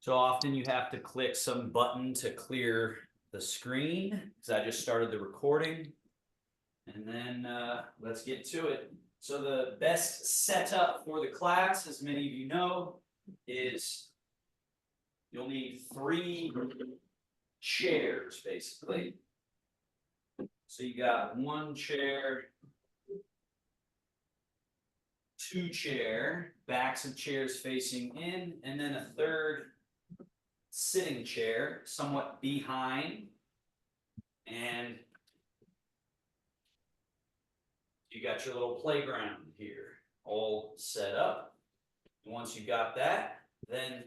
So often you have to click some button to clear the screen because I just started the recording. And then let's get to it. So the best setup for the class, as many of you know, is you'll need 3 chairs, basically. So you got 1 chair, 2 chair, backs of chairs facing in, and then a 3rd sitting chair, somewhat behind. And you got your little playground here all set up. And once you got that, then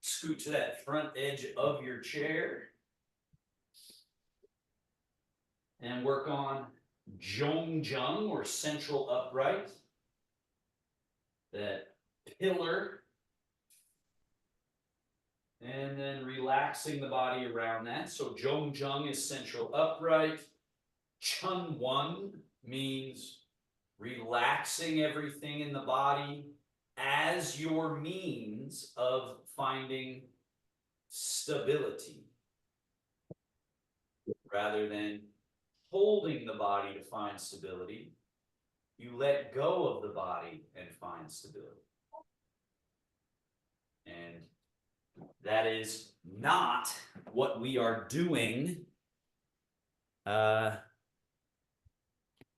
scoot to that front edge of your chair and work on Zhongjung, or central upright. That pillar. And then relaxing the body around that. So Zhongjung is central upright. Chunwon means relaxing everything in the body as your means of finding stability, rather than holding the body to find stability. You let go of the body and find stability. And that is not what we are doing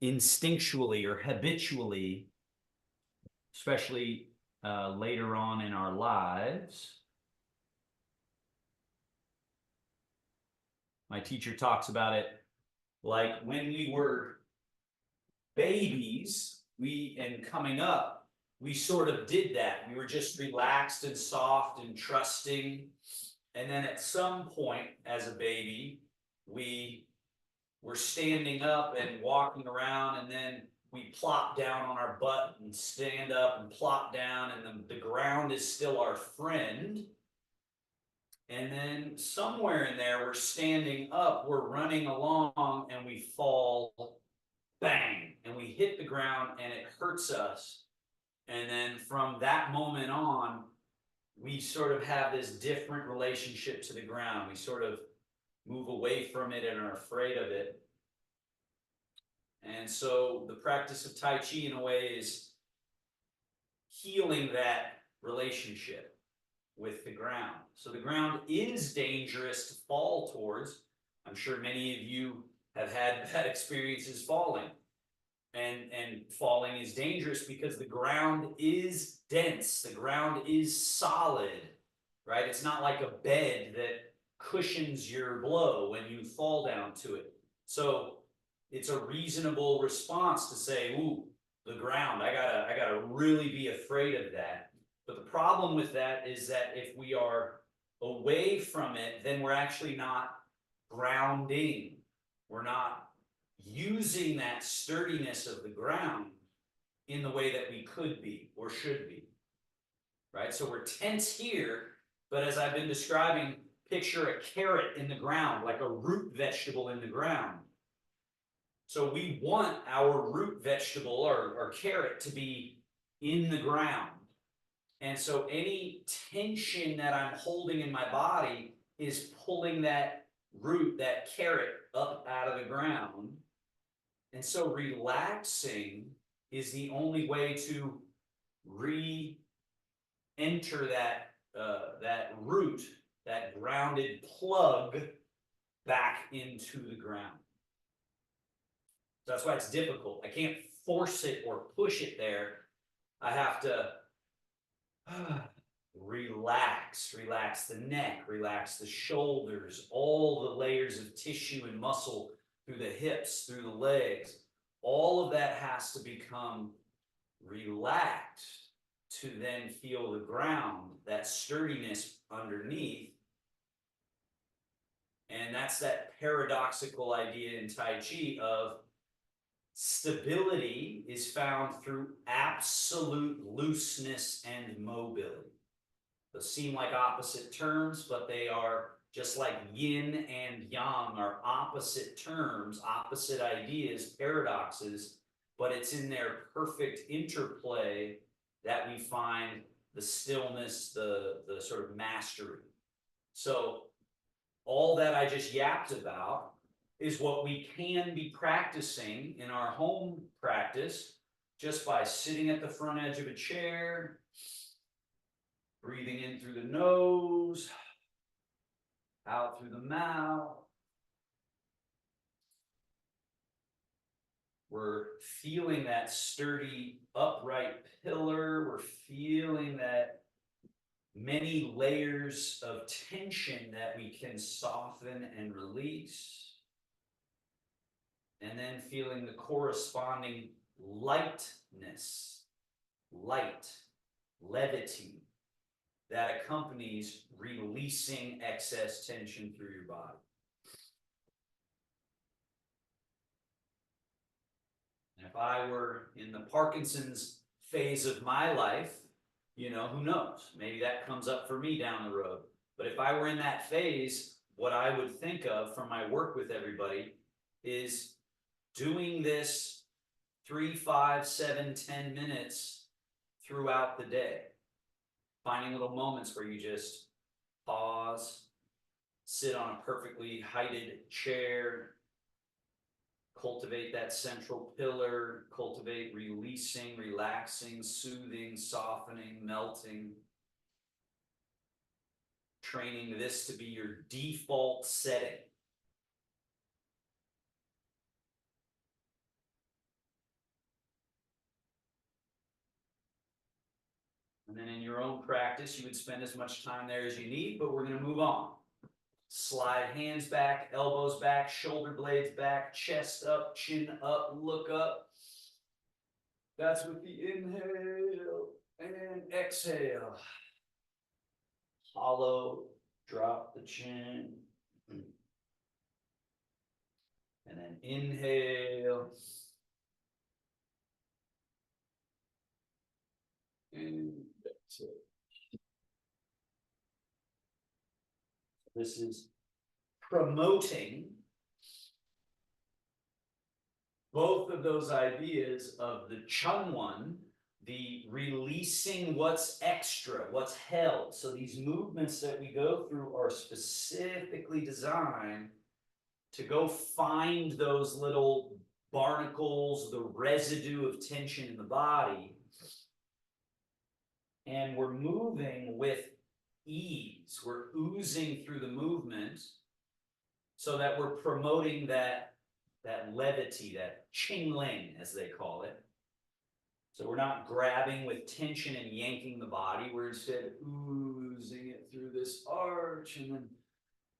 instinctually or habitually, especially later on in our lives. My teacher talks about it like when we were babies, and coming up, we sort of did that. We were just relaxed and soft and trusting. And then at some point as a baby, we were standing up and walking around, and then we plop down on our butt and stand up and plop down, and the ground is still our friend. And then somewhere in there, we're standing up, we're running along, and we fall, bang, and we hit the ground and it hurts us. And then from that moment on, we sort of have this different relationship to the ground. We sort of move away from it and are afraid of it. And so the practice of Tai Chi, in a way, is healing that relationship with the ground. So the ground is dangerous to fall towards. I'm sure many of you have had bad experiences falling. And falling is dangerous because the ground is dense. The ground is solid, right? It's not like a bed that cushions your blow when you fall down to it. So it's a reasonable response to say, ooh, the ground, I gotta really be afraid of that. But the problem with that is that if we are away from it, then we're actually not grounding. We're not using that sturdiness of the ground in the way that we could be or should be, right? So we're tense here, but as I've been describing, picture a carrot in the ground, like a root vegetable in the ground. So we want our root vegetable or carrot to be in the ground. And so any tension that I'm holding in my body is pulling that root, that carrot, up out of the ground. And so relaxing is the only way to re-enter that root, that grounded plug, back into the ground. So that's why it's difficult. I can't force it or push it there. I have to relax the neck, relax the shoulders, all the layers of tissue and muscle through the hips, through the legs. All of that has to become relaxed to then feel the ground, that sturdiness underneath. And that's that paradoxical idea in Tai Chi of stability is found through absolute looseness and mobility. Those seem like opposite terms, but they are just like yin and yang are opposite terms, opposite ideas, paradoxes, but it's in their perfect interplay that we find the stillness, the sort of mastery. So all that I just yapped about is what we can be practicing in our home practice just by sitting at the front edge of a chair, breathing in through the nose, out through the mouth. We're feeling that sturdy, upright pillar. We're feeling that many layers of tension that we can soften and release. And then feeling the corresponding lightness, light, levity that accompanies releasing excess tension through your body. And if I were in the Parkinson's phase of my life, you know, who knows? Maybe that comes up for me down the road. But if I were in that phase, what I would think of from my work with everybody is doing this 3, 5, 7, 10 minutes throughout the day. Finding little moments where you just pause, sit on a perfectly heighted chair, cultivate that central pillar, cultivate releasing, relaxing, soothing, softening, melting. Training this to be your default setting. And then in your own practice, you would spend as much time there as you need, but we're going to move on. Slide hands back, elbows back, shoulder blades back, chest up, chin up, look up. That's with the inhale and exhale. Hollow, drop the chin. And then inhale. And exhale. This is promoting both of those ideas of the Chung one, the releasing what's extra, what's held. So these movements that we go through are specifically designed to go find those little barnacles, the residue of tension in the body. And we're moving with ease. We're oozing through the movement so that we're promoting that levity, that qingling, as they call it. So we're not grabbing with tension and yanking the body. We're instead oozing it through this arch and then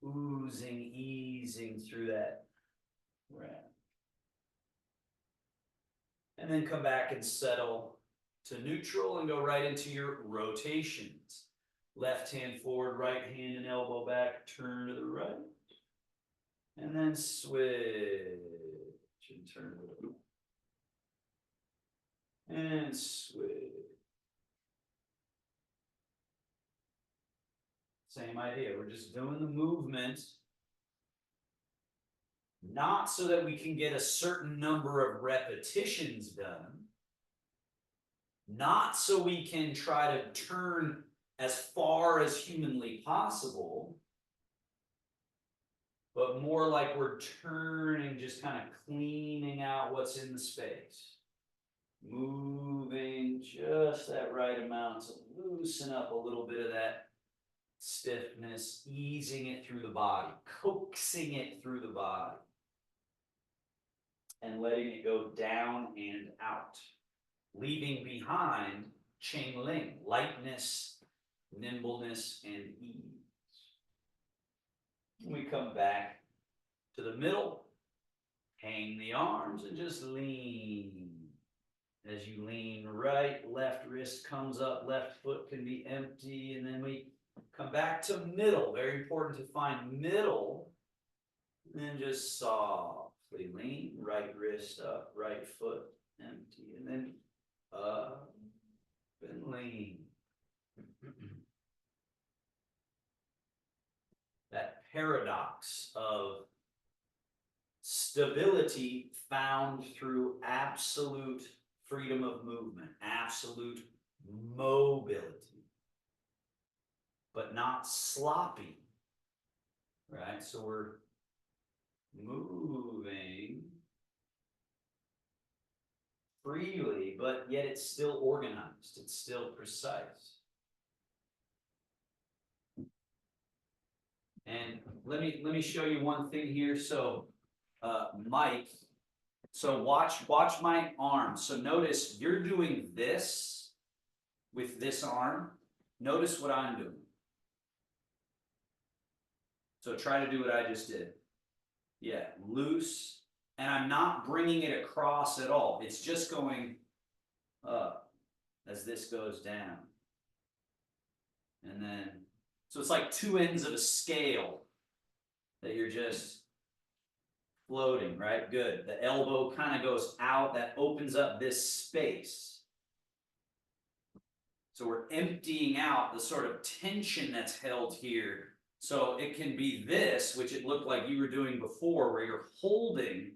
oozing, easing through that ramp. And then come back and settle to neutral and go right into your rotations. Left hand forward, right hand and elbow back, turn to the right. And then switch and turn to the right. And switch. Same idea, we're just doing the movement, not so that we can get a certain number of repetitions done, not so we can try to turn as far as humanly possible, but more like we're turning, just kind of cleaning out what's in the space. Moving just that right amount to loosen up a little bit of that stiffness, easing it through the body, coaxing it through the body, and letting it go down and out, leaving behind qingling, lightness, nimbleness, and ease. We come back to the middle, hang the arms, and just lean. As you lean right, left wrist comes up, left foot can be empty, and then we come back to middle. Very important to find middle. And then just softly lean, right wrist up, right foot empty, and then up and lean. That paradox of stability found through absolute freedom of movement, absolute mobility. but not sloppy, right? So we're moving freely, but yet it's still organized. It's still precise. And let me show you one thing here. So, Mike, so watch my arm. So notice you're doing this with this arm. Notice what I'm doing. So try to do what I just did. Yeah, loose, and I'm not bringing it across at all. It's just going up as this goes down. And then, so it's like two ends of a scale that you're just floating, right? Good. The elbow kind of goes out, that opens up this space. So we're emptying out the sort of tension that's held here. So it can be this, which it looked like you were doing before, where you're holding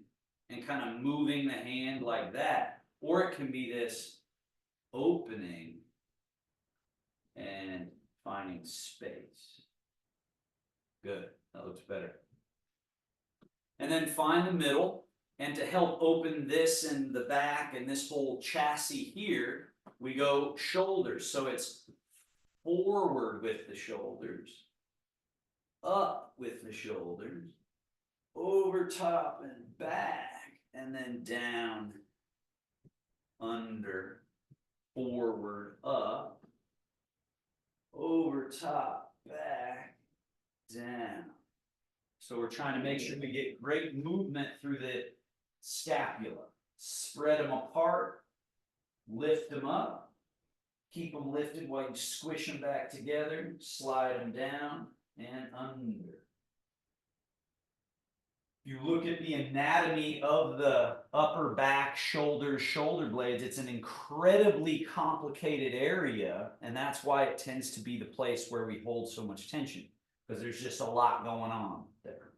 and kind of moving the hand like that. Or it can be this opening and finding space. Good, that looks better. And then find the middle, and to help open this and the back and this whole chassis here, we go shoulders. So it's forward with the shoulders, up with the shoulders, over top and back, and then down, under, forward, up, over top, back, down. So we're trying to make sure we get great movement through the scapula. Spread them apart, lift them up, keep them lifted while you squish them back together, slide them down and under. If you look at the anatomy of the upper back, shoulders, shoulder blades, it's an incredibly complicated area, and that's why it tends to be the place where we hold so much tension, because there's just a lot going on there.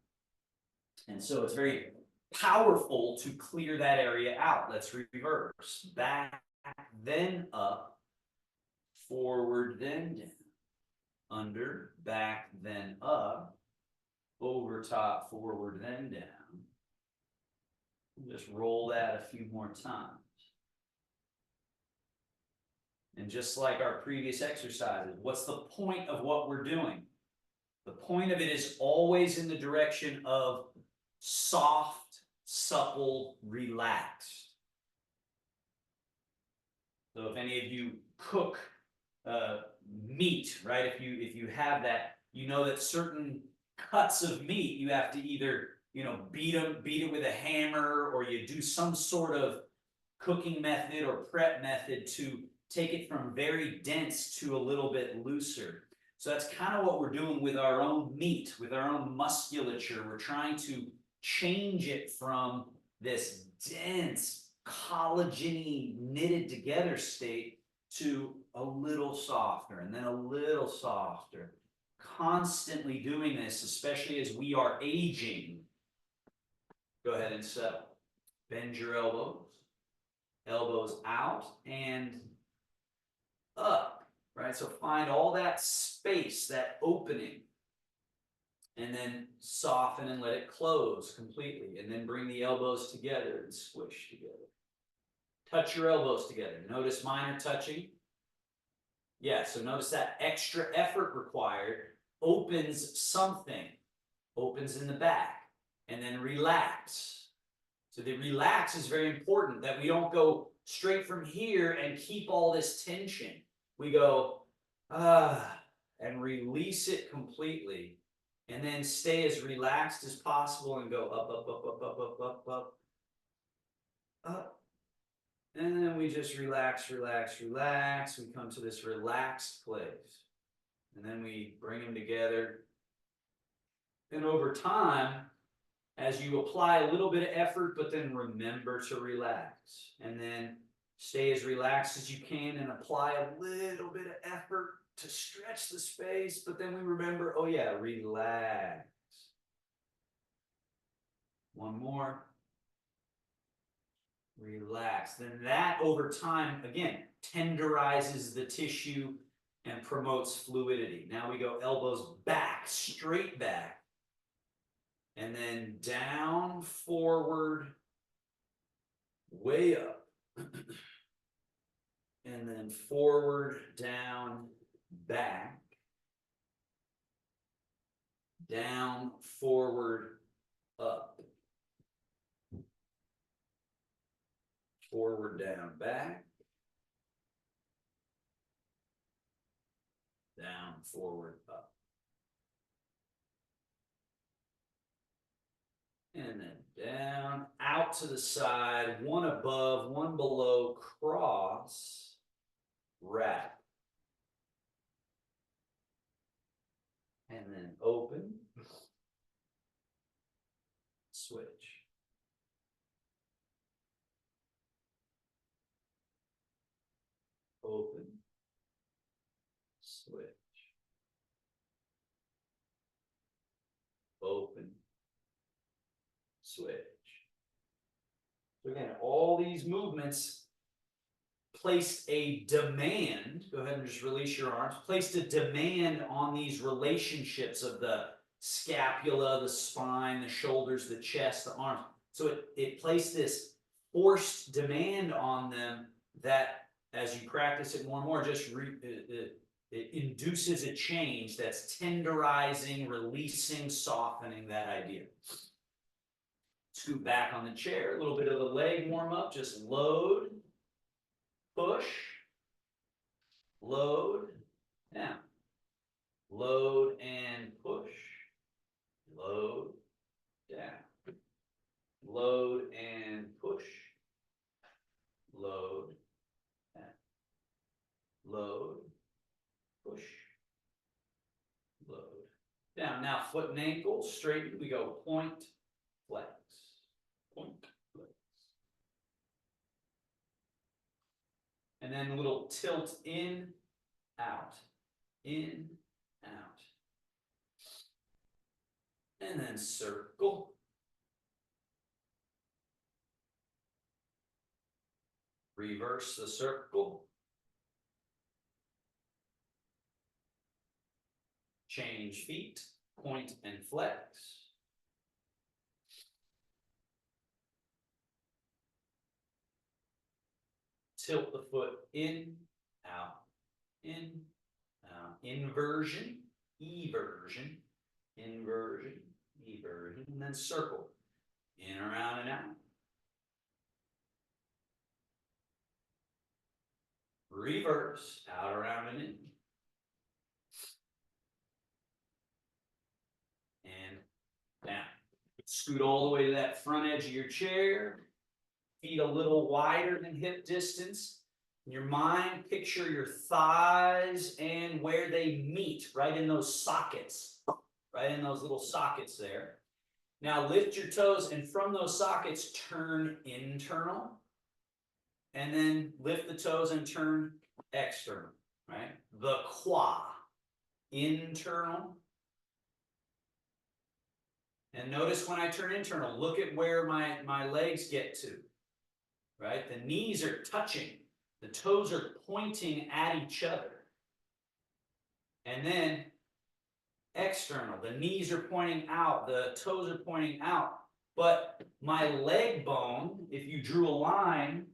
And so it's very powerful to clear that area out. Let's reverse. Back, then up, forward, then down. Under, back, then up. Over top, forward, then down. Just roll that a few more times. And just like our previous exercises, what's the point of what we're doing? The point of it is always in the direction of soft, supple, relaxed. So if any of you cook meat, right? If you have that, you know that certain cuts of meat, you have to either, beat it with a hammer, or you do some sort of cooking method or prep method to take it from very dense to a little bit looser. So that's kind of what we're doing with our own meat, with our own musculature. We're trying to change it from this dense, collagen-y, knitted together state to a little softer, and then a little softer. Constantly doing this, especially as we are aging. Go ahead and settle. Bend your elbows. Elbows out and up, right? So find all that space, that opening, and then soften and let it close completely, and then bring the elbows together and squish together. Touch your elbows together. Notice mine are touching. Yeah, so notice that extra effort required opens something, opens in the back, and then relax. So the relax is very important, that we don't go straight from here and keep all this tension. We go, and release it completely, and then stay as relaxed as possible and go up, up, up, up, up, up, up, up, up. And then we just relax, relax, relax. We come to this relaxed place. And then we bring them together. And over time, as you apply a little bit of effort, but then remember to relax. And then stay as relaxed as you can and apply a little bit of effort to stretch the space. But then we remember, oh yeah, relax. One more. Relax. Then that over time, again, tenderizes the tissue and promotes fluidity. Now we go elbows back, straight back, and then down, forward, way up, and then forward, down, back, down, forward, up, forward, down, back, down, forward, up. And then down, out to the side, one above, one below, cross, wrap. And then open, switch. Open, switch. Open, switch. So again, all these movements placed a demand, go ahead and just release your arms, placed a demand on these relationships of the scapula, the spine, the shoulders, the chest, the arms. So it placed this forced demand on them that, as you practice it more and more, just it induces a change that's tenderizing, releasing, softening that idea. Scoot back on the chair, a little bit of the leg warm up, just load, push, load, down, load and push, load, down, load and push, load, down, load, push, load, down. Now foot and ankle, straighten, we go point, flex, point, flex. And then a little tilt in, out, in, out. And then circle. Reverse the circle. Change feet, point and flex. Tilt the foot in, out, inversion, eversion, inversion, eversion, and then circle, in, around, and out. Reverse, out, around, and in. And down. Scoot all the way to that front edge of your chair. Feet a little wider than hip distance. In your mind, picture your thighs and where they meet, right in those sockets, right in those little sockets there. Now lift your toes, and from those sockets, turn internal. And then lift the toes and turn external, right? The qua, internal. And notice when I turn internal, look at where my legs get to, right? The knees are touching. The toes are pointing at each other. And then external, the knees are pointing out, the toes are pointing out. But my leg bone, if you drew a line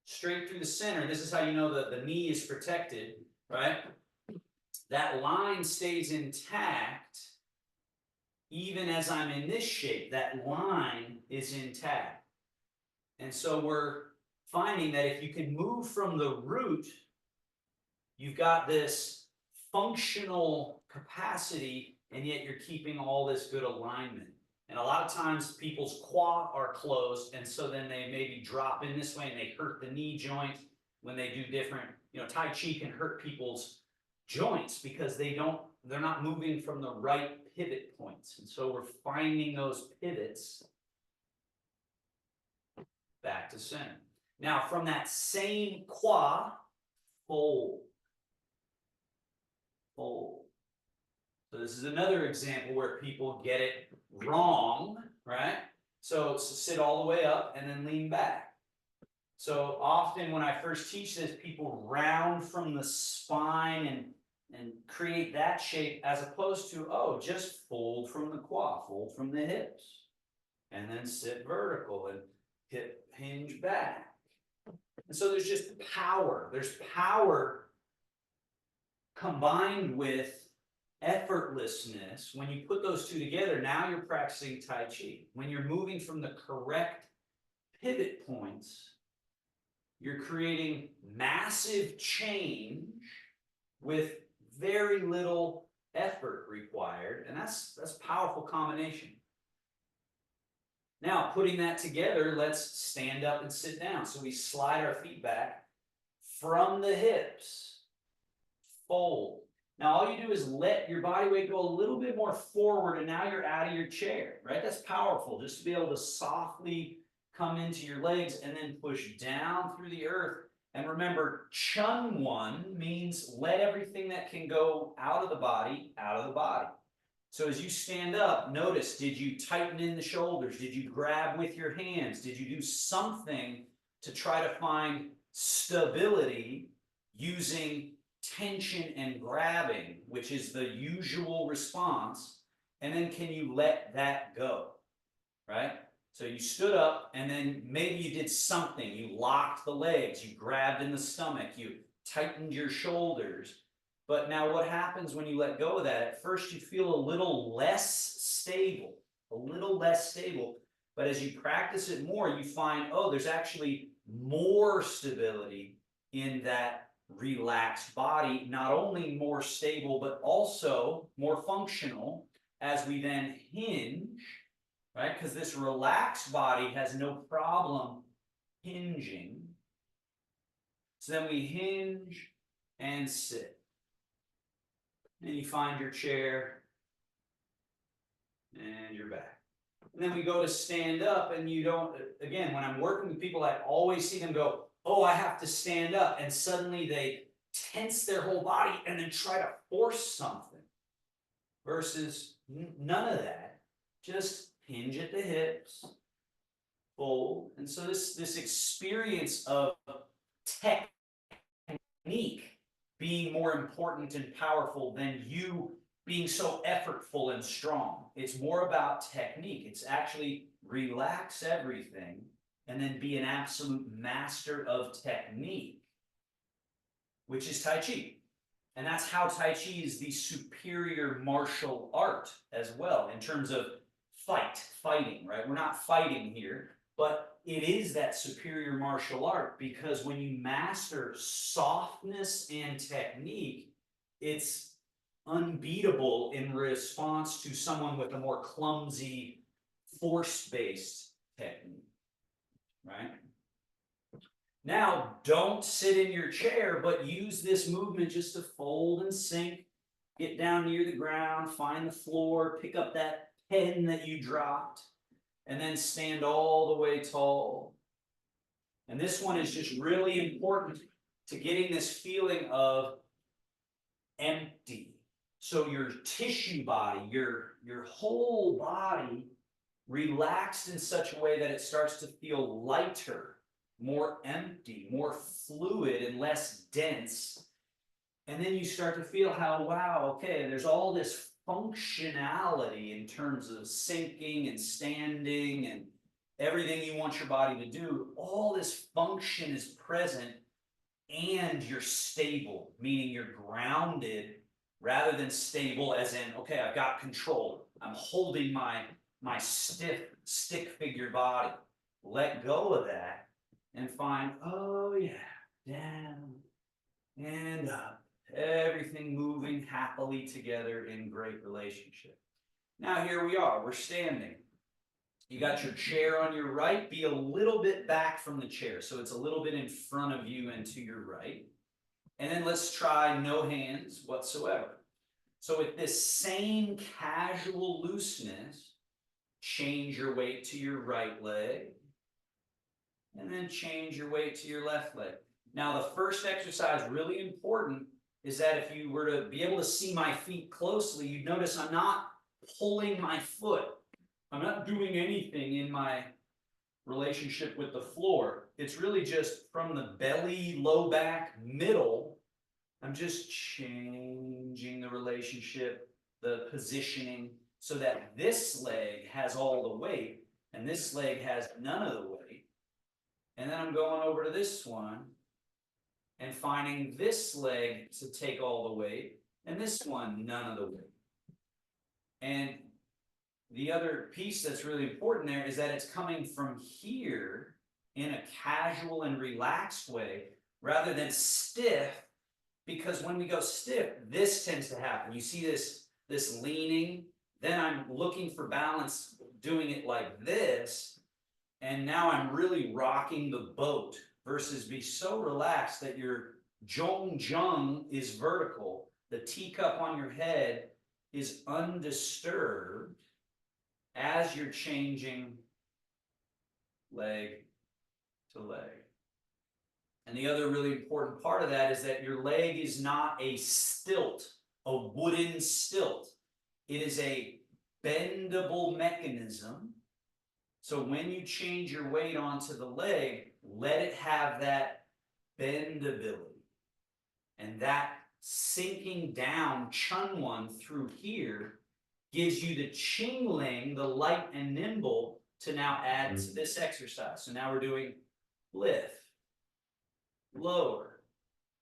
straight through the center, this is how you know that the knee is protected, right? That line stays intact even as I'm in this shape. That line is intact. And so we're finding that if you can move from the root, you've got this functional capacity, and yet you're keeping all this good alignment. And a lot of times people's quad are closed, and so then they maybe drop in this way and they hurt the knee joint when they do different, Tai Chi can hurt people's joints because they're not moving from the right pivot points. And so we're finding those pivots back to center. Now from that same qua, fold, fold. So this is another example where people get it wrong, right? So sit all the way up and then lean back. So often when I first teach this, people round from the spine and create that shape as opposed to, oh, just fold from the quad, fold from the hips, and then sit vertical and hip hinge back. And so there's just power. There's power combined with effortlessness. When you put those two together, now you're practicing Tai Chi. When you're moving from the correct pivot points, you're creating massive change with very little effort required, and that's a powerful combination. Now, putting that together, let's stand up and sit down. So we slide our feet back from the hips, fold. Now, all you do is let your body weight go a little bit more forward, and now you're out of your chair, right? That's powerful, just to be able to softly come into your legs and then push down through the earth. And remember, Chun One means let everything that can go out of the body, out of the body. So as you stand up, notice, did you tighten in the shoulders? Did you grab with your hands? Did you do something to try to find stability using tension and grabbing, which is the usual response? And then can you let that go, right? So you stood up and then maybe you did something. You locked the legs, you grabbed in the stomach, you tightened your shoulders. But now what happens when you let go of that? At first you feel a little less stable, But as you practice it more, you find, oh, there's actually more stability in that relaxed body, not only more stable, but also more functional as we then hinge, right? Because this relaxed body has no problem hinging. So then we hinge and sit. And you find your chair, and you're back. And then we go to stand up, and you don't, again, when I'm working with people, I always see them go, oh, I have to stand up, and suddenly they tense their whole body and then try to force something. Versus none of that. Just hinge at the hips, fold. And so this experience of technique being more important and powerful than you being so effortful and strong. It's more about technique. It's actually relax everything and then be an absolute master of technique, which is Tai Chi. And that's how Tai Chi is the superior martial art as well, in terms of fighting, right? We're not fighting here, but it is that superior martial art, because when you master softness and technique, it's unbeatable in response to someone with a more clumsy, force-based technique, right? Now, don't sit in your chair, but use this movement just to fold and sink, get down near the ground, find the floor, pick up that pen that you dropped, and then stand all the way tall. And this one is just really important to getting this feeling of empty. So your tissue body, your whole body relaxed in such a way that it starts to feel lighter, more empty, more fluid and less dense. And then you start to feel how, wow, okay, there's all this functionality in terms of sinking and standing and everything you want your body to do. All this function is present, and you're stable, meaning you're grounded rather than stable as in, okay, I've got control. I'm holding my stiff stick figure body. Let go of that and find, oh yeah, down and up. Everything moving happily together in great relationship. Now here we are, we're standing. You got your chair on your right, be a little bit back from the chair, so it's a little bit in front of you and to your right. And then let's try no hands whatsoever. So with this same casual looseness, change your weight to your right leg, and then change your weight to your left leg. Now the first exercise, really important, is that if you were to be able to see my feet closely, you'd notice I'm not pulling my foot. I'm not doing anything in my relationship with the floor. it's really just from the belly, low back, middle. I'm just changing the relationship, the positioning, so that this leg has all the weight and this leg has none of the weight. And then I'm going over to this one and finding this leg to take all the weight and this one none of the weight. And the other piece that's really important there is that it's coming from here in a casual and relaxed way rather than stiff, because when we go stiff, this tends to happen. You see this leaning, then I'm looking for balance, doing it like this, and now I'm really rocking the boat versus be so relaxed that your zhong is vertical, the teacup on your head is undisturbed as you're changing leg to leg. And the other really important part of that is that your leg is not a stilt, a wooden stilt. It is a bendable mechanism. So when you change your weight onto the leg, let it have that bendability. And that sinking down chunwon through here gives you the chingling, the light and nimble, to now add to this exercise. So now we're doing lift, lower,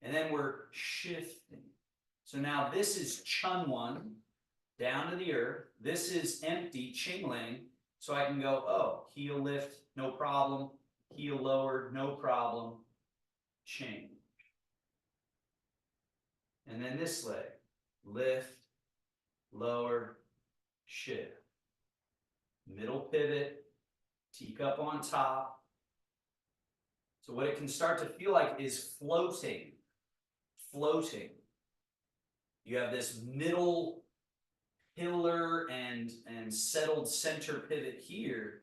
and then we're shifting. So now this is chunwon, down to the earth. This is empty, chingling. So I can go, oh, heel lift, no problem. Heel lower, no problem. Change. And then this leg, lift, lower, shift. Middle pivot, teacup on top. So what it can start to feel like is floating. Floating. You have this middle pillar and settled center pivot here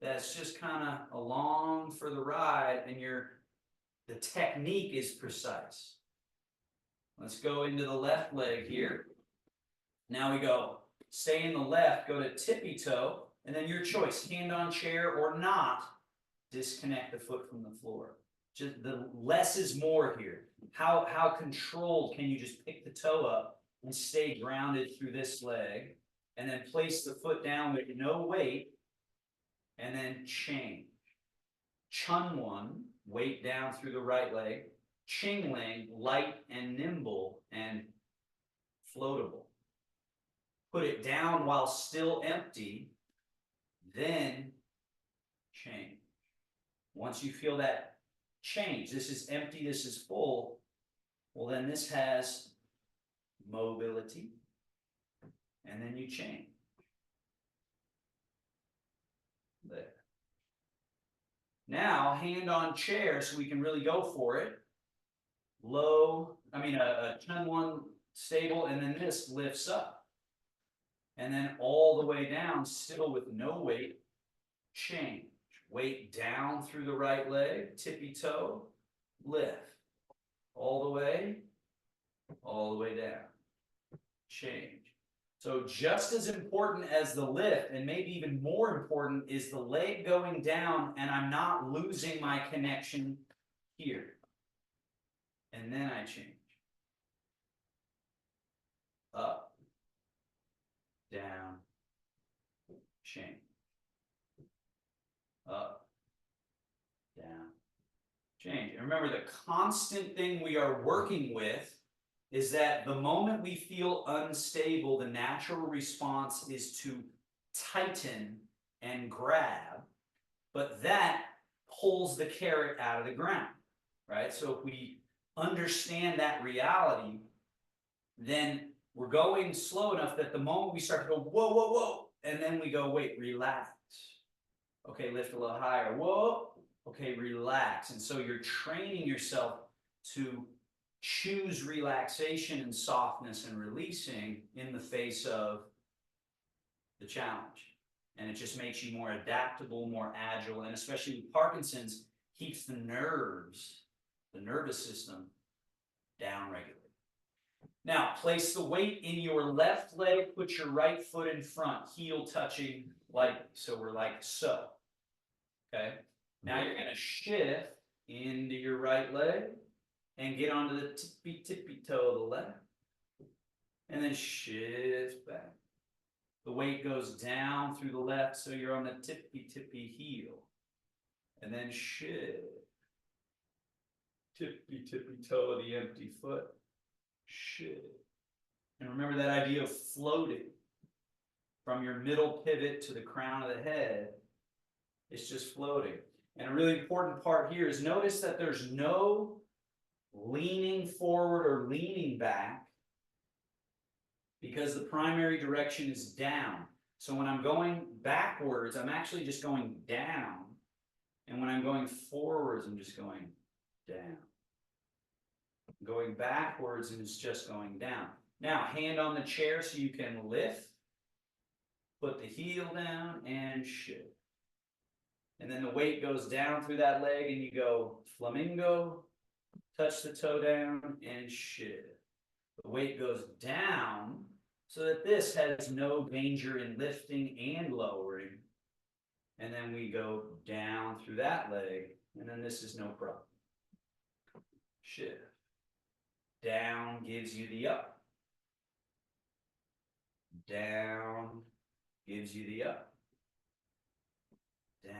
that's just kind of along for the ride, and the technique is precise. Let's go into the left leg here. Now we go, stay in the left, go to tippy toe, and then your choice, hand on chair or not, disconnect the foot from the floor. Just the less is more here. How controlled can you just pick the toe up and stay grounded through this leg, and then place the foot down with no weight, and then change. Chunwon, weight down through the right leg. Chingling, light and nimble and floatable. Put it down while still empty, then change. Once you feel that change, this is empty, this is full, well then this has mobility, and then you change. There. Now, hand on chair so we can really go for it. Low, a chunwon stable, and then this lifts up. And then all the way down, still with no weight, change. Weight down through the right leg, tippy toe, lift. All the way down. Change. So just as important as the lift, and maybe even more important, is the leg going down and I'm not losing my connection here. And then I change. Up, down, change. Up, down, change. And remember, the constant thing we are working with is that the moment we feel unstable, the natural response is to tighten and grab, but that pulls the carrot out of the ground, right? So if we understand that reality, then we're going slow enough that the moment we start to go, whoa, whoa, whoa, and then we go, wait, relax. Okay, lift a little higher. Whoa, okay, relax. And so you're training yourself to choose relaxation and softness and releasing in the face of the challenge. And it just makes you more adaptable, more agile, and especially with Parkinson's, keeps the nervous system down regulated. Now, place the weight in your left leg, put your right foot in front, heel touching lightly. So we're like so, okay? Now you're gonna shift into your right leg and get onto the tippy toe of the left. And then shift back. The weight goes down through the left, so you're on the tippy heel. And then shift. Tippy toe of the empty foot. Shift. And remember that idea of floating from your middle pivot to the crown of the head. It's just floating. And a really important part here is notice that there's no leaning forward or leaning back because the primary direction is down. So when I'm going backwards, I'm actually just going down. And when I'm going forwards, I'm just going down. Going backwards and it's just going down. Now, hand on the chair so you can lift. Put the heel down and shift. And then the weight goes down through that leg and you go flamingo, touch the toe down and shift. The weight goes down so that this has no danger in lifting and lowering. And then we go down through that leg and then this is no problem. Shift. Down gives you the up. Down gives you the up. Down.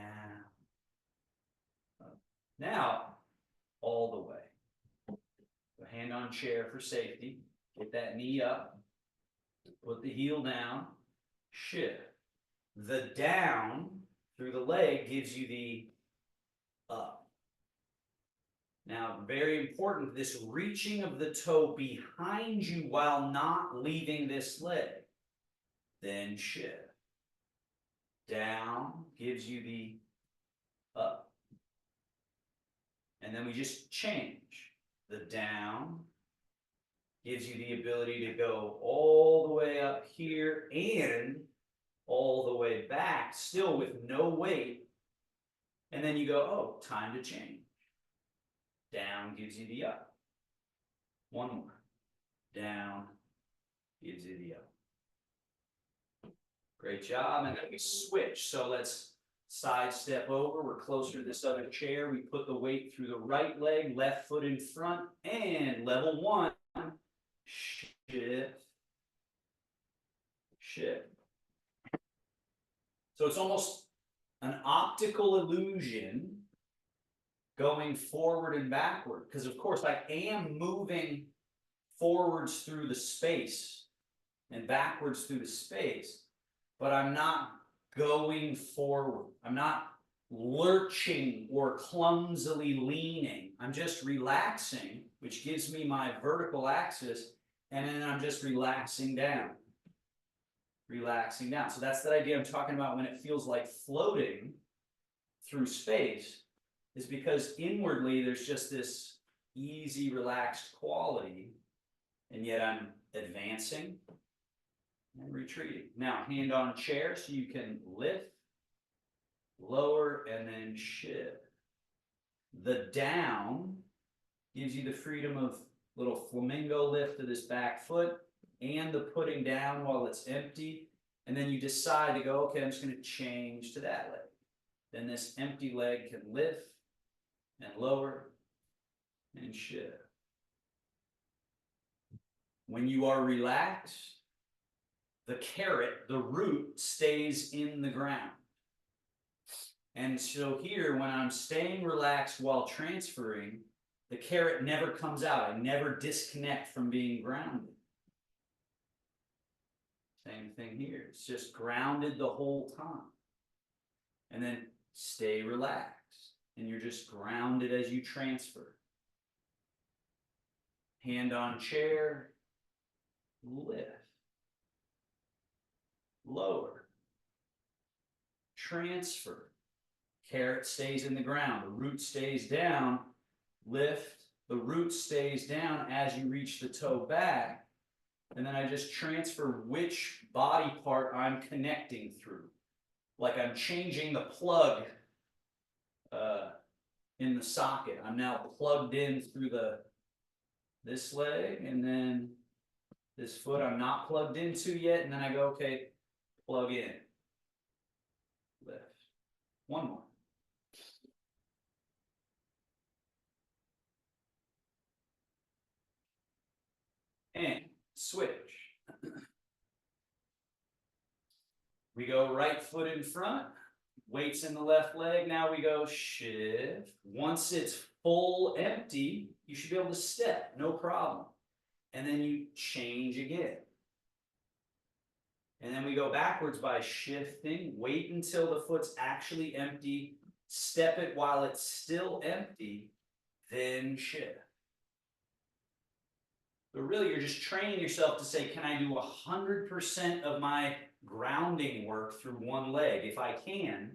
Up. Now, all the way. So hand on chair for safety. Get that knee up. Put the heel down. Shift. The down through the leg gives you the up. Now, very important, this reaching of the toe behind you while not leaving this leg. Then shift. Down gives you the up. And then we just change. The down gives you the ability to go all the way up here and all the way back, still with no weight. And then you go, oh, time to change. Down gives you the up. One more. Down gives you the up. Great job. And then we switch. So let's sidestep over. We're closer to this other chair. We put the weight through the right leg, left foot in front, and level one. Shift. Shift. So it's almost an optical illusion going forward and backward. Because of course I am moving forwards through the space and backwards through the space, but I'm not going forward. I'm not lurching or clumsily leaning. I'm just relaxing, which gives me my vertical axis, and then I'm just relaxing down. Relaxing down. So that's the idea I'm talking about when it feels like floating through space, is because inwardly there's just this easy, relaxed quality, and yet I'm advancing and retreating. Now, hand on chair so you can lift, lower, and then shift. The down gives you the freedom of little flamingo lift of this back foot and the putting down while it's empty. And then you decide to go, okay, I'm just going to change to that leg. Then this empty leg can lift and lower and shift. When you are relaxed, the carrot, the root, stays in the ground. And so here, when I'm staying relaxed while transferring, the carrot never comes out. I never disconnect from being grounded. Same thing here. It's just grounded the whole time. And then stay relaxed. And you're just grounded as you transfer. Hand on chair. Lift. Lower. Transfer. Carrot stays in the ground. The root stays down. Lift. The root stays down as you reach the toe back. And then I just transfer which body part I'm connecting through. Like I'm changing the plug in the socket. I'm now plugged in through this leg, and then this foot I'm not plugged into yet. And then I go, okay, plug in. Lift. One more. and switch. We go right foot in front, weights in the left leg. Now we go shift. Once it's full empty, you should be able to step, no problem. And then you change again. And then we go backwards by shifting, wait until the foot's actually empty, step it while it's still empty, then shift. But really, you're just training yourself to say, can I do 100% of my grounding work through one leg? If I can,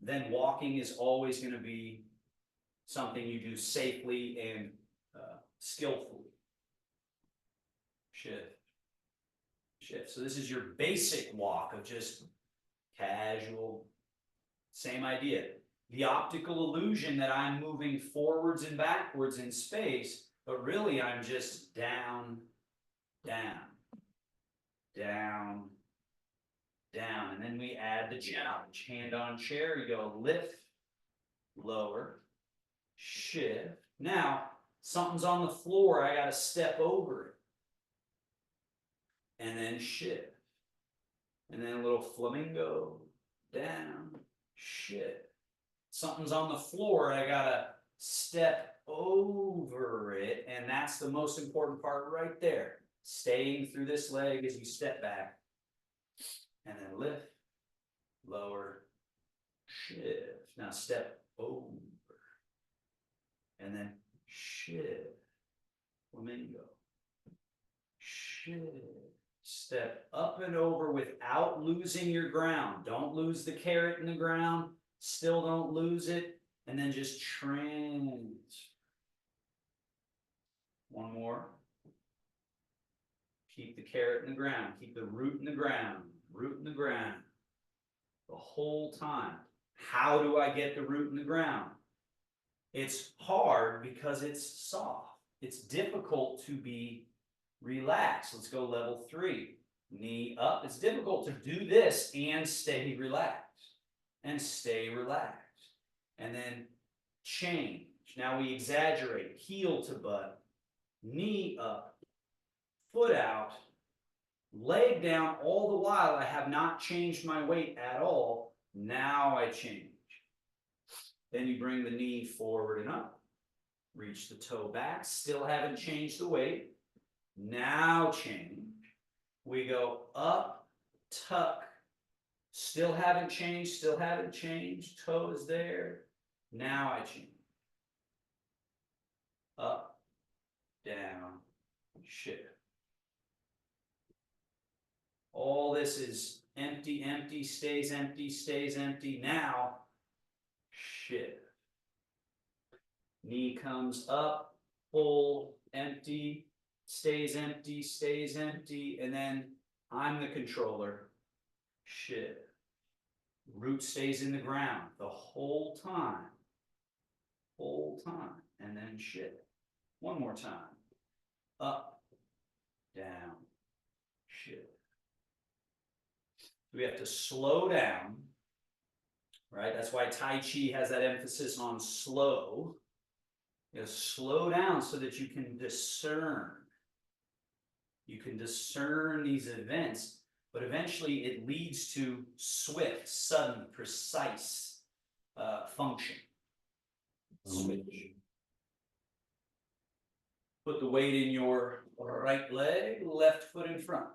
then walking is always going to be something you do safely and skillfully. Shift. Shift. So this is your basic walk of just casual, same idea. The optical illusion that I'm moving forwards and backwards in space, but really I'm just down, down, down, down. And then we add the challenge. Hand on chair, you go lift, lower, shift. Now, something's on the floor, I got to step over it. And then shift. And then a little flamingo, down, shift. Something's on the floor, I got to step over it. And that's the most important part right there. Staying through this leg as you step back. And then lift, lower, shift. Now step over. And then shift, flamingo, shift. Step up and over without losing your ground. Don't lose the carrot in the ground. Still don't lose it. And then just transfer. One more. Keep the carrot in the ground. Keep the root in the ground. Root in the ground. The whole time. How do I get the root in the ground? It's hard because it's soft. It's difficult to be relaxed. Let's go level 3. Knee up. It's difficult to do this and stay relaxed. And stay relaxed. And then change. Now we exaggerate. Heel to butt. Knee up. Foot out. Leg down. All the while I have not changed my weight at all. Now I change. Then you bring the knee forward and up. Reach the toe back. Still haven't changed the weight. Now change. We go up, tuck. Still haven't changed, still haven't changed. Toe is there. Now I change. Up, down, shift. All this is empty, empty, stays empty, stays empty. Now, shift. Knee comes up, full, empty, stays empty, and then I'm the controller. Shift. Root stays in the ground the whole time. Whole time. And then shift. One more time. Up, down, shift. We have to slow down, right? That's why Tai Chi has that emphasis on slow. You have to slow down so that you can discern. You can discern these events, but eventually it leads to swift, sudden, precise function. Switch. Put the weight in your right leg, left foot in front.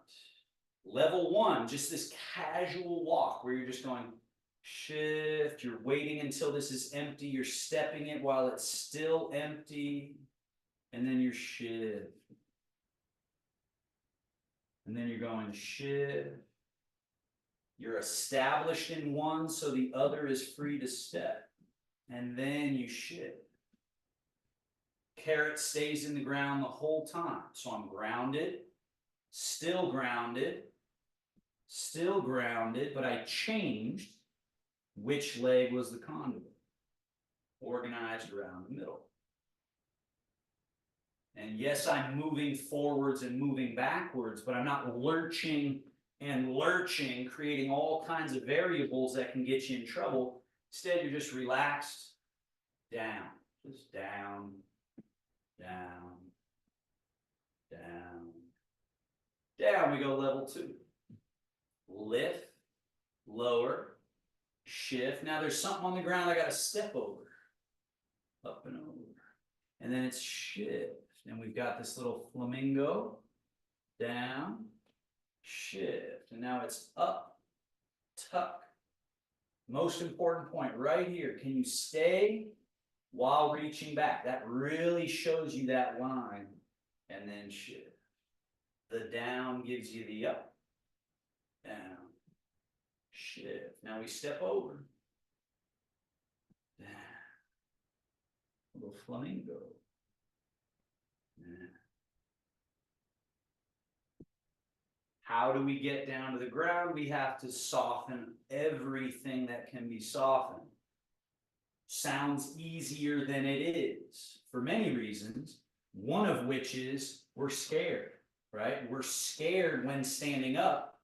Level 1, just this casual walk where you're just going shift, you're waiting until this is empty, you're stepping it while it's still empty, and then you're shift. And then you're going shift. You're established in one, so the other is free to step. And then you shift. Carrot stays in the ground the whole time. So I'm grounded, still grounded, but I changed which leg was the conduit. Organized around the middle. And yes, I'm moving forwards and moving backwards, but I'm not lurching and lurching, creating all kinds of variables that can get you in trouble. Instead, you're just relaxed, down, just down, down, down, Down we go level 2. Lift, lower, shift. Now there's something on the ground I got to step over. Up and over. And then it's shift. And we've got this little flamingo. Down, shift. And now it's up, tuck. Most important point right here. Can you stay while reaching back? That really shows you that line. And then shift. The down gives you the up. Down, shift. Now we step over. Down. Little flamingo. Down. How do we get down to the ground? We have to soften everything that can be softened. Sounds easier than it is for many reasons, one of which is we're scared, right? We're scared when standing up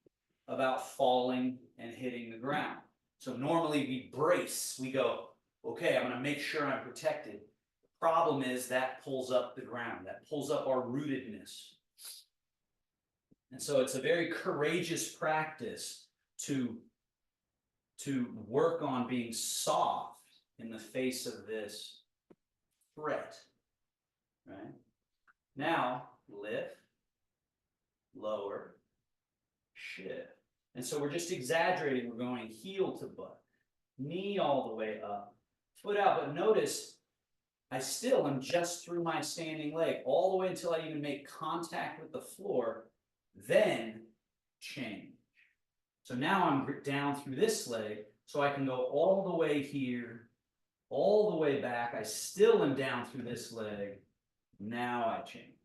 about falling and hitting the ground. So normally we brace, we go, okay, I'm going to make sure I'm protected. The problem is that pulls up the ground, that pulls up our rootedness. And so it's a very courageous practice to work on being soft in the face of this threat, right? Now, lift, lower, shift. And so we're just exaggerating. We're going heel to butt, knee all the way up, foot out. But notice, I still am just through my standing leg all the way until I even make contact with the floor. Then change. So now I'm down through this leg, so I can go all the way here, all the way back. I still am down through this leg. Now I change.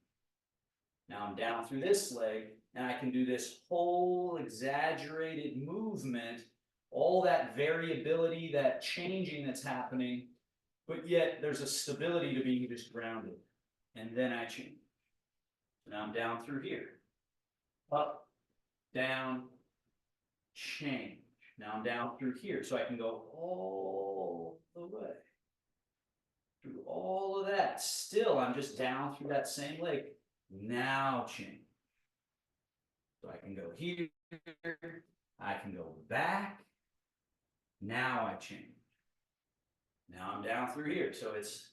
Now I'm down through this leg, and I can do this whole exaggerated movement, all that variability, that changing that's happening, but yet there's a stability to being just grounded. And then I change. So now I'm down through here. Up, down, change. Now I'm down through here, so I can go all the way. Through all of that. Still, I'm just down through that same leg. Now change. So I can go here. I can go back. Now I change. Now I'm down through here, so it's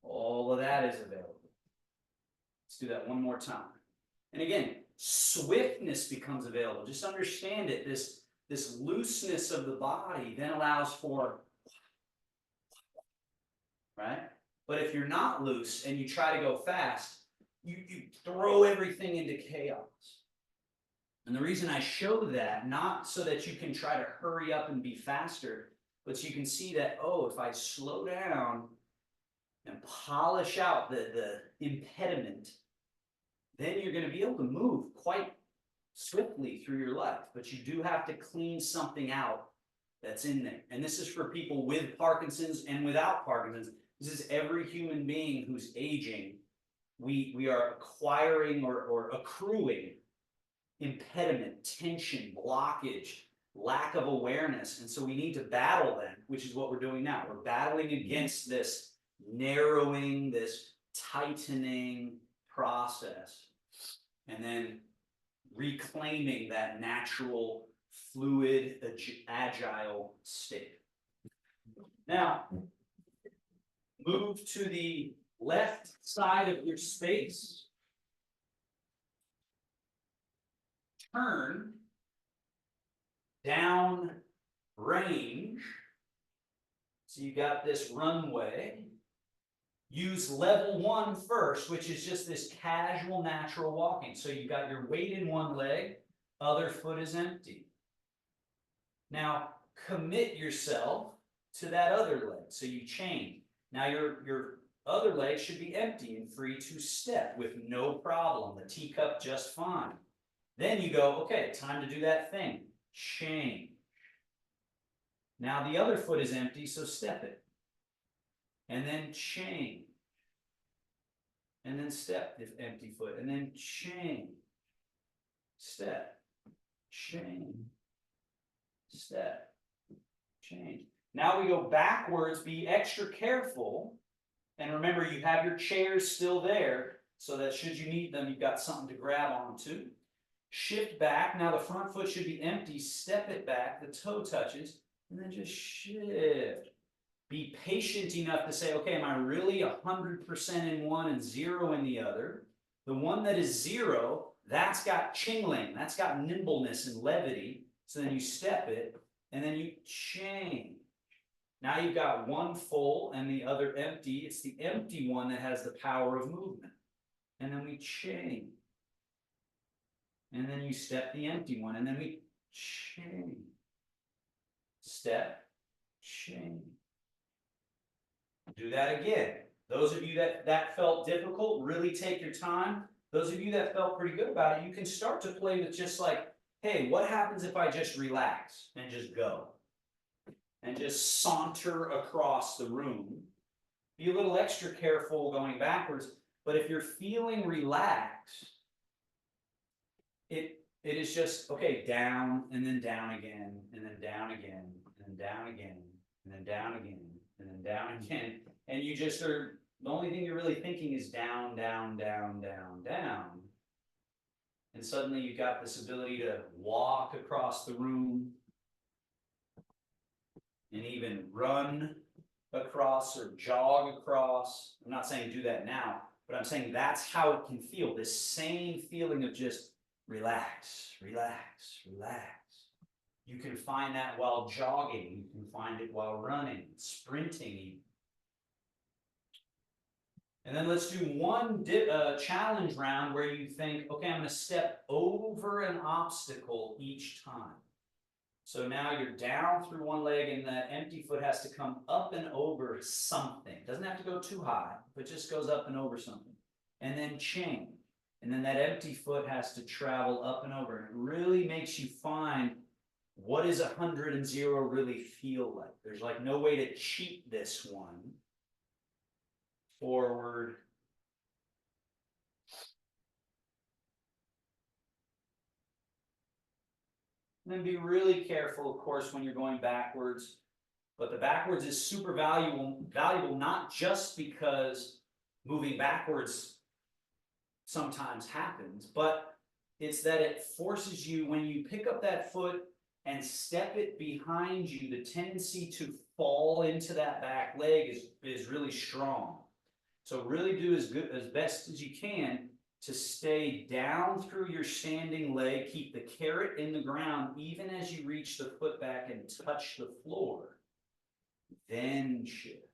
all of that is available. Let's do that one more time. And again, swiftness becomes available. Just understand it. This looseness of the body then allows for, right? But if you're not loose and you try to go fast, you throw everything into chaos. And the reason I show that, not so that you can try to hurry up and be faster, but so you can see that, oh, if I slow down and polish out the impediment, then you're going to be able to move quite swiftly through your life. But you do have to clean something out that's in there. And this is for people with Parkinson's and without Parkinson's. This is every human being who's aging. We are acquiring or accruing impediment, tension, blockage, lack of awareness. And so we need to battle them, which is what we're doing now. We're battling against this narrowing, this tightening process, and then reclaiming that natural, fluid, agile state. Now, move to the left side of your space. Turn down range. So you got this runway. Use level 1 first, which is just this casual, natural walking. So you've got your weight in one leg, other foot is empty. Now, commit yourself to that other leg. So you change. Now your other leg should be empty and free to step with no problem. The teacup just fine. Then you go, okay, time to do that thing. Change. Now the other foot is empty, so step it. And then change. And then step the empty foot. And then change. Step. Change. Step. Change. Now we go backwards. Be extra careful. And remember, you have your chairs still there, so that should you need them, you've got something to grab onto. shift back. Now the front foot should be empty. Step it back. The toe touches. And then just shift. Be patient enough to say, okay, am I really 100% in one and 0 in the other? The one that is 0, that's got chingling. That's got nimbleness and levity. So then you step it, and then you change. Now you've got one full and the other empty. It's the empty one that has the power of movement. And then we change. And then you step the empty one, and then we change. Step, change. Do that again. Those of you that felt difficult, really take your time. Those of you that felt pretty good about it, you can start to play with just like, hey, what happens if I just relax and just go? And just saunter across the room. Be a little extra careful going backwards, but if you're feeling relaxed, it is just, okay, down and then down again, and then down again, and then down again, and then down again, and then down again. And you just are, the only thing you're really thinking is down, down, down, down, down. And suddenly you've got this ability to walk across the room and even run across or jog across. I'm not saying do that now, but I'm saying that's how it can feel. This same feeling of just relax, relax, relax. You can find that while jogging. You can find it while running, sprinting. And then let's do one challenge round where you think, okay, I'm going to step over an obstacle each time. So now you're down through one leg and that empty foot has to come up and over something. It doesn't have to go too high, but just goes up and over something. And then change. And then that empty foot has to travel up and over. And it really makes you find what does 100 and 0 really feel like. There's like no way to cheat this one. Forward. And then be really careful, of course, when you're going backwards. But the backwards is super valuable not just because moving backwards sometimes happens, but it's that it forces you, when you pick up that foot and step it behind you, the tendency to fall into that back leg is really strong. So really do as best as you can to stay down through your standing leg, keep the carrot in the ground, even as you reach the foot back and touch the floor. Then shift.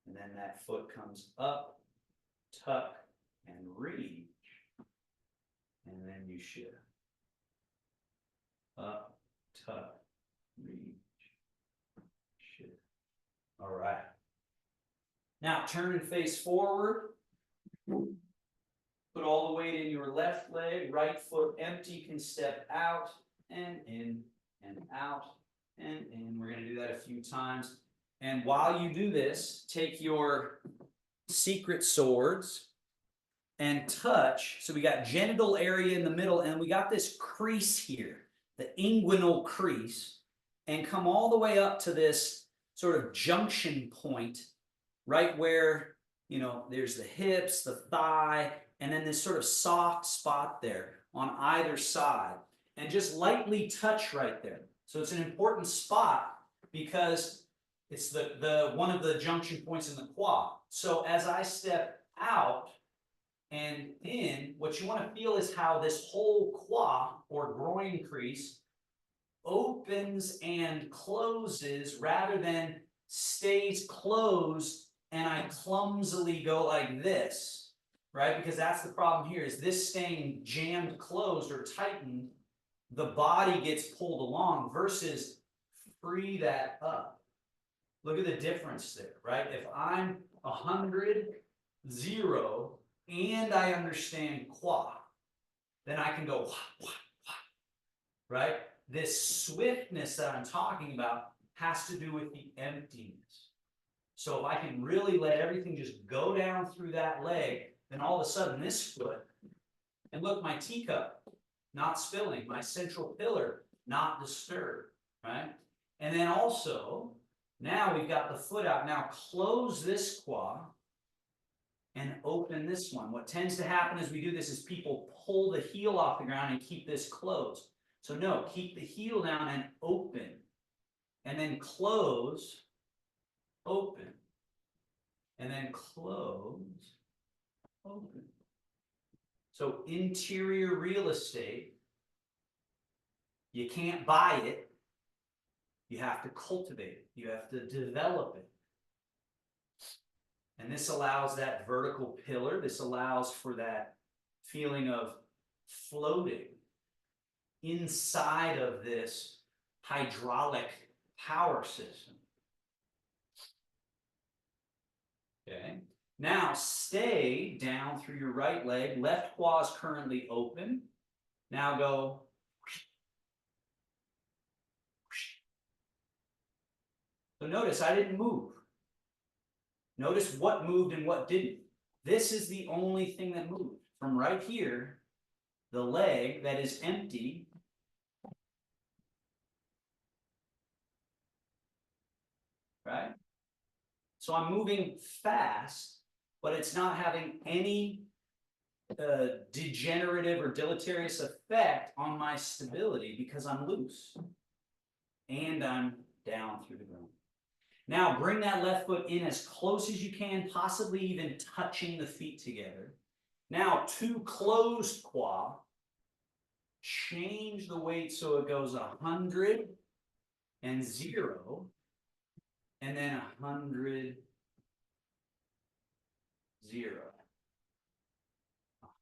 And then that foot comes up, tuck, and reach. And then you shift. Up, tuck, reach, shift. All right. Now turn and face forward. Put all the weight in your left leg. Right foot empty, can step out and in and out and in. We're going to do that a few times. And while you do this, take your secret swords and touch. So we got genital area in the middle, and we got this crease here, the inguinal crease, and come all the way up to this sort of junction point, right where, you know, there's the hips, the thigh, and then this sort of soft spot there on either side. And just lightly touch right there. So it's an important spot because it's the one of the junction points in the quad. So as I step out and in, what you want to feel is how this whole quad or groin crease opens and closes rather than stays closed and I clumsily go like this, right? Because that's the problem here, is this staying jammed closed or tightened, the body gets pulled along versus free that up. Look at the difference there, right? If I'm 100, 0, and I understand qua, then I can go wah, wah, wah, right? This swiftness that I'm talking about has to do with the emptiness. So if I can really let everything just go down through that leg, then all of a sudden this foot, and look, my teacup, not spilling, my central pillar, not disturbed, right? And then also, now we've got the foot out. Now close this quad and open this one. What tends to happen as we do this is people pull the heel off the ground and keep this closed. So no, keep the heel down and open. And then close, open. And then close, open. So interior real estate, you can't buy it. You have to cultivate it. You have to develop it. And this allows that vertical pillar. This allows for that feeling of floating inside of this hydraulic power system. Okay. Now stay down through your right leg. Left quad is currently open. Now go. So notice I didn't move. Notice what moved and what didn't. This is the only thing that moved. From right here, the leg that is empty right? So I'm moving fast, but it's not having any degenerative or deleterious effect on my stability because I'm loose. And I'm down through the ground. Now bring that left foot in as close as you can, possibly even touching the feet together. Now to closed quad, change the weight so it goes 100 and 0, and then 100, 0.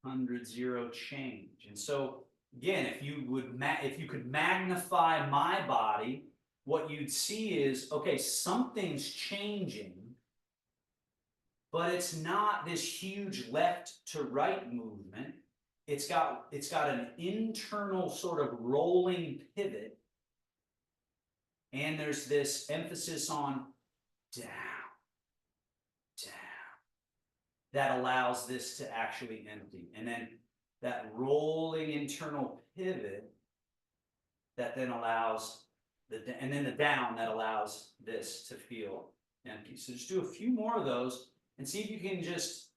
100, 0 change. And so again, if you could magnify my body, what you'd see is, okay, something's changing, but it's not this huge left to right movement. It's got an internal sort of rolling pivot, and there's this emphasis on down, down, that allows this to actually empty. And then that rolling internal pivot that then allows and then the down that allows this to feel empty. So just do a few more of those and see if you can just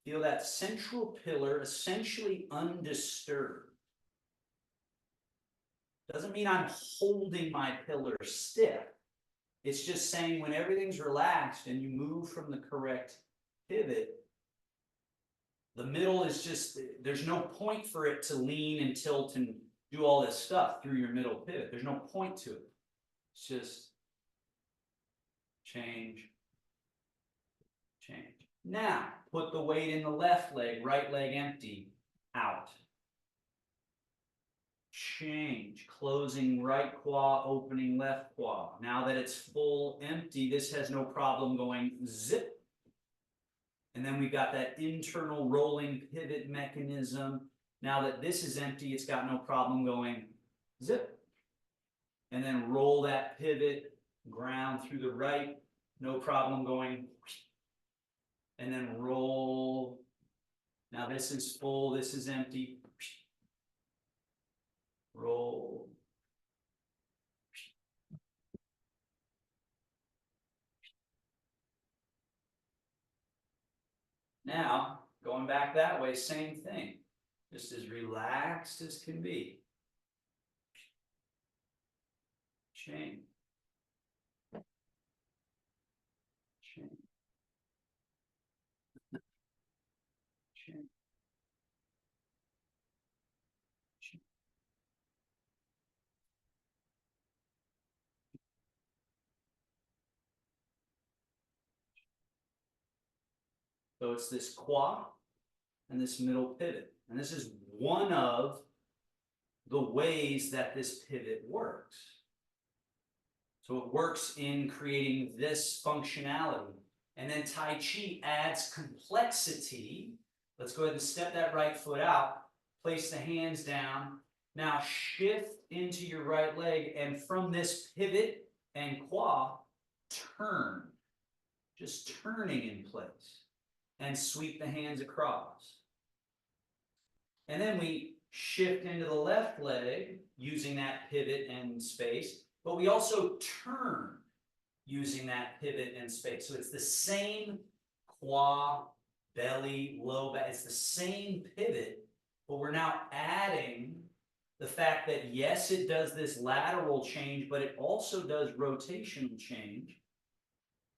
feel that central pillar essentially undisturbed. Doesn't mean I'm holding my pillar stiff. It's just saying when everything's relaxed and you move from the correct pivot, the middle is just, there's no point for it to lean and tilt and do all this stuff through your middle pivot. There's no point to it. It's just change, change. Now, put the weight in the left leg, right leg empty, out. Change, closing right quad, opening left quad. Now that it's full empty, this has no problem going zip. And then we've got that internal rolling pivot mechanism. Now that this is empty, it's got no problem going zip. And then roll that pivot, ground through the right, no problem going. And then roll. Now this is full, this is empty. Roll. Now, going back that way, same thing. Just as relaxed as can be. Change. Change. Change. Change. So it's this quad and this middle pivot. And this is one of the ways that this pivot works. So it works in creating this functionality. And then Tai Chi adds complexity. Let's go ahead and step that right foot out. Place the hands down. Now shift into your right leg. And from this pivot and quad, turn. Just turning in place. And sweep the hands across. And then we shift into the left leg using that pivot and space. But we also turn using that pivot and space. So it's the same quad belly, low back. It's the same pivot, but we're now adding the fact that yes, it does this lateral change, but it also does rotational change.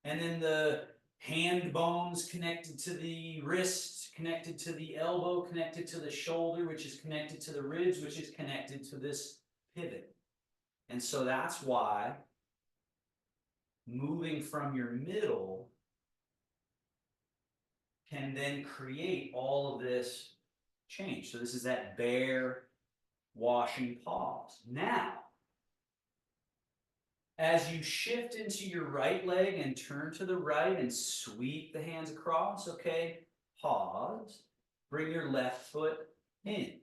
And then the hand bones connected to the wrist, connected to the elbow, connected to the shoulder, which is connected to the ribs, which is connected to this pivot. And so that's why moving from your middle can then create all of this change. So this is that bear washing pause. Now, as you shift into your right leg and turn to the right and sweep the hands across, okay, pause, bring your left foot in.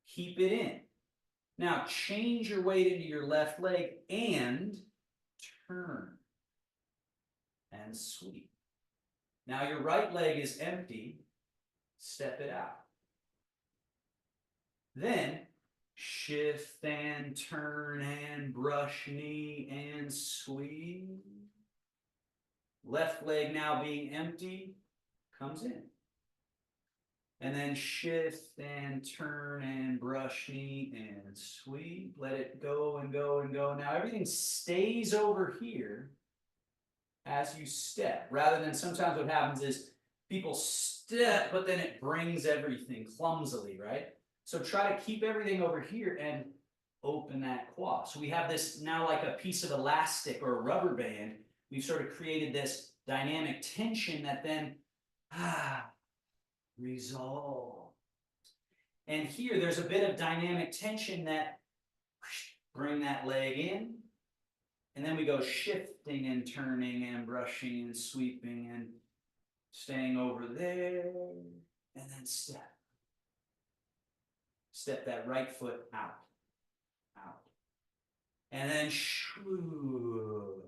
Keep it in. Now change your weight into your left leg and turn and sweep. Now your right leg is empty, step it out. Then shift and turn and brush knee and sweep. Left leg now being empty, comes in. And then shift and turn and brush knee and sweep. Let it go and go and go. Now everything stays over here as you step. Rather than sometimes what happens is people step, but then it brings everything clumsily, right? So try to keep everything over here and open that quad. So we have this now like a piece of elastic or a rubber band. We've sort of created this dynamic tension that then resolve. And here there's a bit of dynamic tension that bring that leg in. And then we go shifting and turning and brushing and sweeping and staying over there. And then step. Step that right foot out. Out. And then shoo.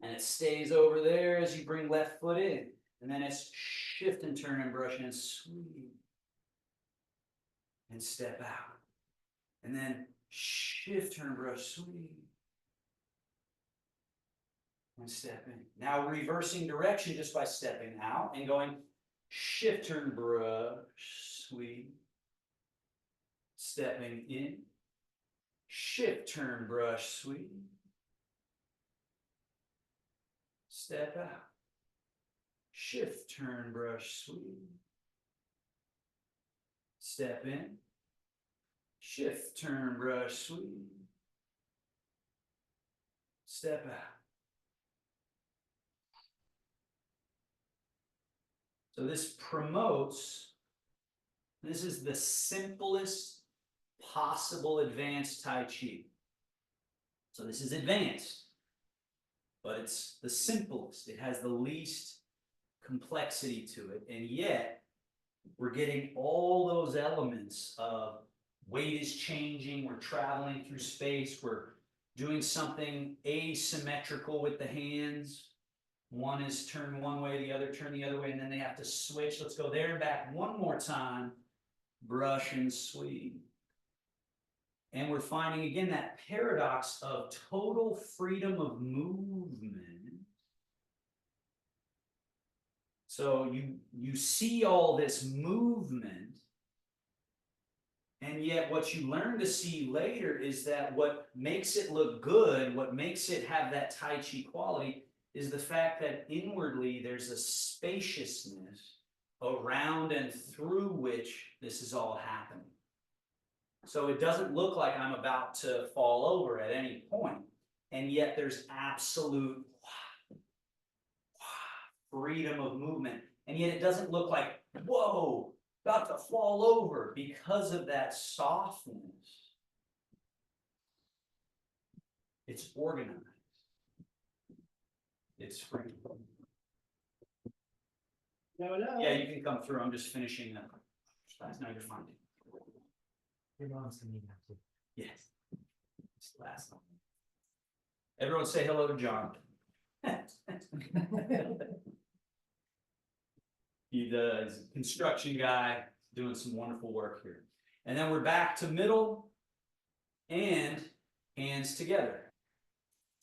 And it stays over there as you bring left foot in. And then it's shift and turn and brush and sweep. And step out. And then shift, turn, brush, sweep. And step in. Now reversing direction just by stepping out and going shift, turn, brush, sweep. Stepping in. Shift, turn, brush, sweep. Step out. Shift, turn, brush, sweep. Step in. Shift, turn, brush, sweep. Step out. So this promotes, this is the simplest possible advanced Tai Chi. So this is advanced, but it's the simplest. It has the least complexity to it, and yet we're getting all those elements of weight is changing, we're traveling through space, we're doing something asymmetrical with the hands. One is turn one way, the other turn the other way, and then they have to switch. Let's go there and back one more time. Brush and sweep. And we're finding again that paradox of total freedom of movement. So you see all this movement, and yet what you learn to see later is that what makes it look good, what makes it have that Tai Chi quality, is the fact that inwardly there's a spaciousness around and through which this is all happening. So it doesn't look like I'm about to fall over at any point, and yet there's absolute freedom of movement, and yet it doesn't look like, whoa, about to fall over, because of that softness. It's organized. It's free. No. Yeah, you can come through. I'm just finishing up. No, you're fine. Your mom's gonna need that too. Yes. It's the last one. Everyone say hello to John. He's a construction guy doing some wonderful work here. And then we're back to middle and hands together.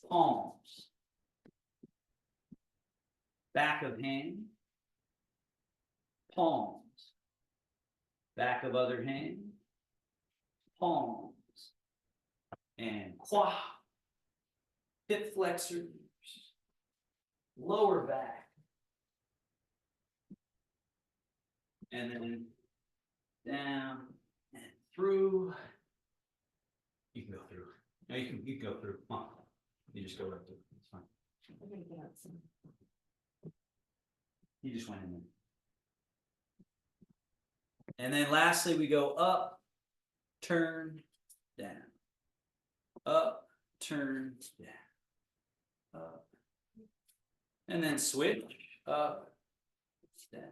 Palms. back of hand, palms, back of other hand, palms, and quah, hip flexors, lower back, and then down and through. You can go through. No, you can go through. Come on. You just go right through. It's fine. You just went in there. And then lastly, we go up, turn, down. Up, turn, down. Up. And then switch, up, down.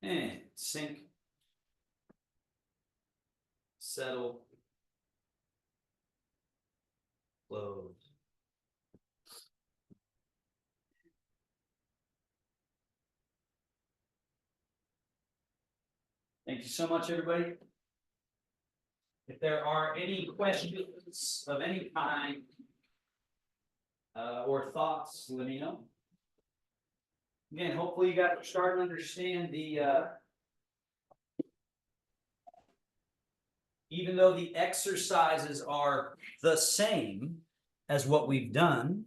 And sink. Settle. Close. Thank you so much, everybody. If there are any questions of any kind or thoughts, let me know. Again, hopefully you got started to understand the even though the exercises are the same as what we've done,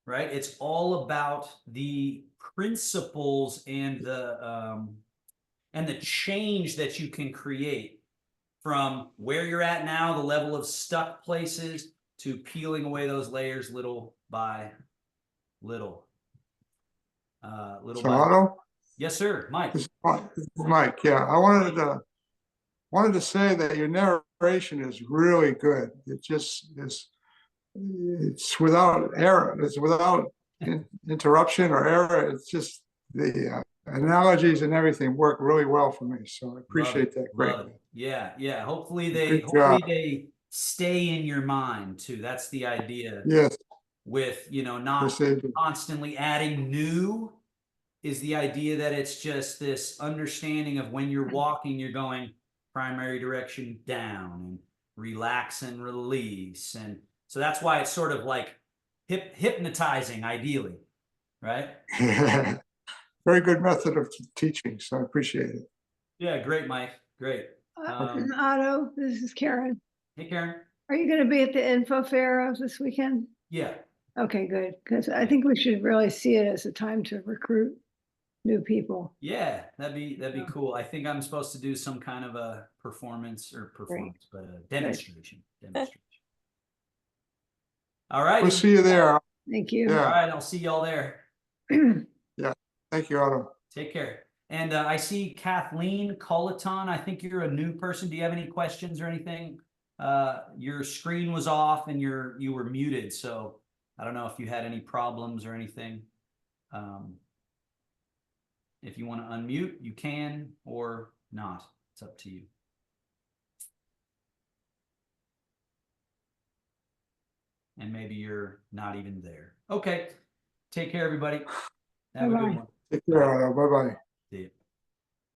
right? It's all about the principles and the change that you can create from where you're at now, the level of stuck places, to peeling away those layers little by little. So Otto, Yes, sir, Mike. this is Mike. Yeah, I wanted to say that your narration is really good. It just is. It's without error. It's without interruption or error. It's just the analogies and everything work really well for me. So I appreciate that greatly. Yeah. Hopefully Good job. they stay in your mind too. That's the idea. Yes, With not yes, they do. constantly adding new, is the idea that it's just this understanding of when you're walking, you're going primary direction down and relax and release. And so that's why it's sort of like hypnotizing, ideally, right? Very good method of teaching. So I appreciate it. Yeah, great, Mike. Great. Otto, this is Karen. Hey, Karen. Are you going to be at the info fair this weekend? Yeah. Okay, good. Because I think we should really see it as a time to recruit new people. Yeah, that'd be cool. I think I'm supposed to do some kind of a but a demonstration. All right. We'll see you there. Thank you. Yeah. All right, I'll see y'all there. Yeah. Thank you, Otto. Take care. And I see Kathleen Colaton. I think you're a new person. Do you have any questions or anything? Your screen was off and you were muted, so I don't know if you had any problems or anything. If you want to unmute, you can, or not. It's up to you. And maybe you're not even there. Okay. Take care, everybody. Have a good one. Take care, Otto. Bye-bye.